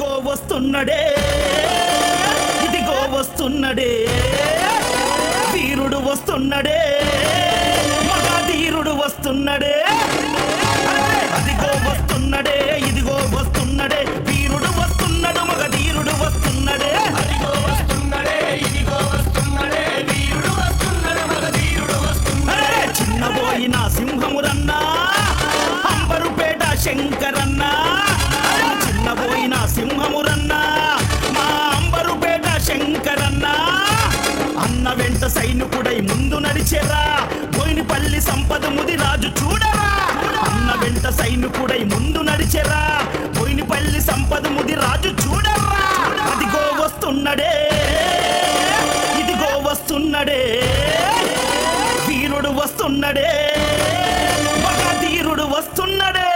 అదిగో వస్తున్నడే ఇదిగో వస్తున్నడే వీరుడు వస్తున్నడే మగధీరుడు వస్తున్నడే అదిగో వస్తున్నడే ఇదిగో వస్తున్నడే వీరుడు వస్తున్నడు మగధీరుడు వస్తున్నడే అదిగో వస్తున్నడే ఇదిగో వస్తున్నడే వీరుడు వస్తున్నడు మగధీరుడు వస్తున్నడే చిన్నబోయిన సింహమురన్నా అంబరుపేట శంకరన్నా చిన్నబోయిన సింహమురన్నా మా అంబరుపేట శంకరన్నా అన్న వెంట సైనికుడై ముందు నడిచెరా బోయినపల్లి సంపద ముదిరాజు చూడరా అన్న వెంట సైనికుడై ముందు నడిచెరా బోయినపల్లి సంపద ముదిరాజు చూడరా అదిగో వస్తున్నడే ఇదిగో వస్తున్నడే వీరుడు వస్తున్నడే మగధీరుడు వస్తున్నడే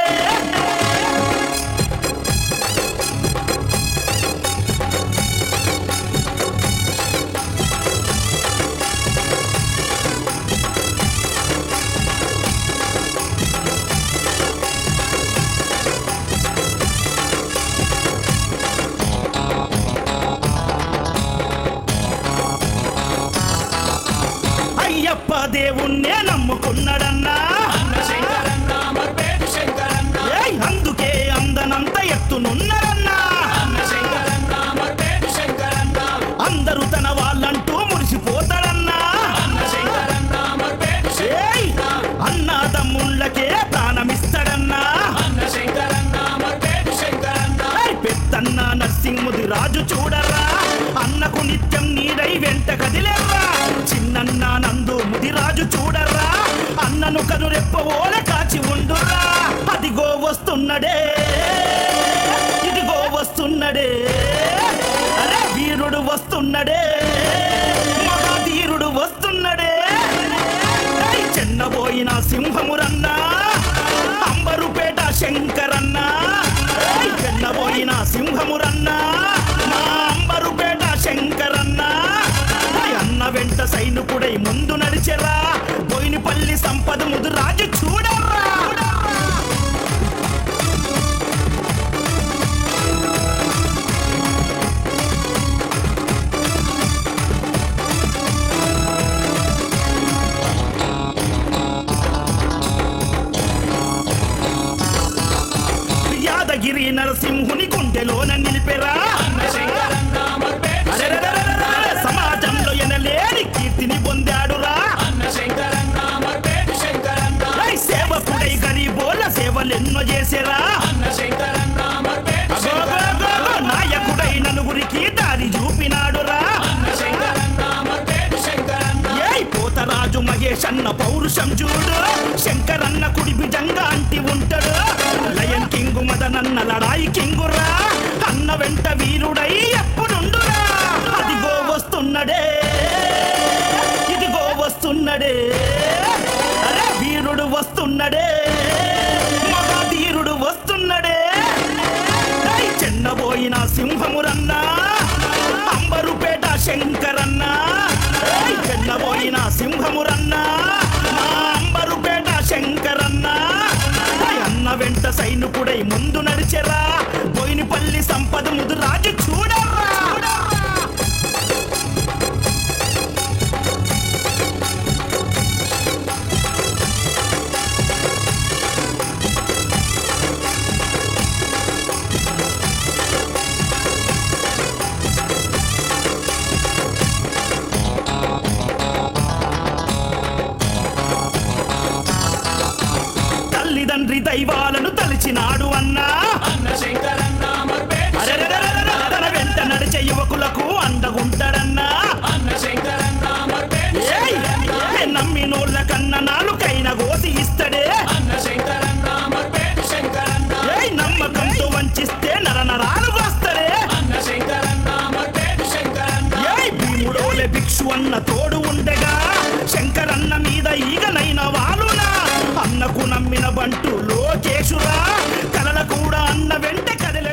అయ్యప్ప దేవుణ్ణే నమ్ముకున్నాడన్నా శంకరన్నా మర్పేటి శంకరన్నా అందుకే అందనంత ఎత్తునున్నాడన్నా శంకరన్నా మర్పేటి శంకరన్నా అందరూ తన వాళ్ళంటూ మురిసిపోతాడన్నా శంకరన్నా మర్పేటి అన్న తమ్ముళ్ళకే ప్రాణమిస్తాడన్నా శంకరన్నా మర్పేటి శంకరన్నా పెద్దన్న నరసింహుడి రాజు చూడరా అన్నకు నిత్యం నీడై వెంట కదిలేరా చిన్నన్న నందు ముదిరాజు చూడరా అన్నను కనురెప్పవోల కాచి ఉండురా అదిగో వస్తున్నడే ఇదిగో వస్తున్నడే అరే వీరుడు వస్తున్నడే మగధీరుడు వస్తున్నడే చిన్నబోయిన సింహమురన్నా అంబరుపేట శంకరన్నా చిన్నబోయిన సింహమురన్నా మా అంబరుపేట శంకరన్నా అన్న వెంట సైనికుడై ముందు నడిచెరా బోయినపల్లి సంపద ముదిరాజు చూడరా యాదగిరి నరసింహుని గుండెలోన నిలిపెరా శంకరన్నా మర్పేటి సమాజంలో ఎనలేని కీర్తిని పొందాడురా శంకరన్నా మర్పేటి శంకరన్నా సేవకుడై గరీబోల సేవలెన్నో చేసేరా శంకరన్నా మర్పేటి నాయకుడై నలుగురికి దారి చూపినాడురా శంకరన్నా మర్పేటి శంకరన్నా పోతరాజు మహేష్ అన్న పౌరుషం చూడు శంకరన్న కుడి బిజంగా అంటి ఉంటాడు లయన్ కింగు మదనన్న లడాయి కింగురా అన్న వెంట వీరుడై ఎప్పుడుండురా అదిగో వస్తున్నడే ఇదిగో వస్తున్నడే అరే వీరుడు వస్తున్నడే మగధీరుడు వస్తున్నడే చిన్నబోయిన సింహమురన్నా అంబరుపేట శంకరన్నా చిన్నబోయిన సింహమురన్నా మా అంబరుపేట శంకరన్నా అన్న వెంట సైనికుడై ముందు నడిచెరా బోయినపల్లి సంపద ముదిరాజు చూడరా తల్లిదండ్రి దైవాలను తలిచినాడు అన్నా శంకరన్నా మర్పేటి తన వెంట నడిచే యువకులకు అండగుంటాడన్నా శంకరన్నా మర్పేటి నమ్మినోళ్ళ కన్నా నాలుకైన గోసి ఇస్తడే శంకరన్నా మర్పేటి శంకరన్నా నమ్మకంతో వంచిస్తే నరనరాలు వస్తడే శంకరన్నా మర్పేటి శంకరన్నా భీముడోలే భిక్షు అన్న తోడు ఉండగా శంకరన్న మీద ఈగనైన వాలునా అన్నకు నమ్మిన బంటు లోకేశురా కలల కూడా అన్న వెంట కదలి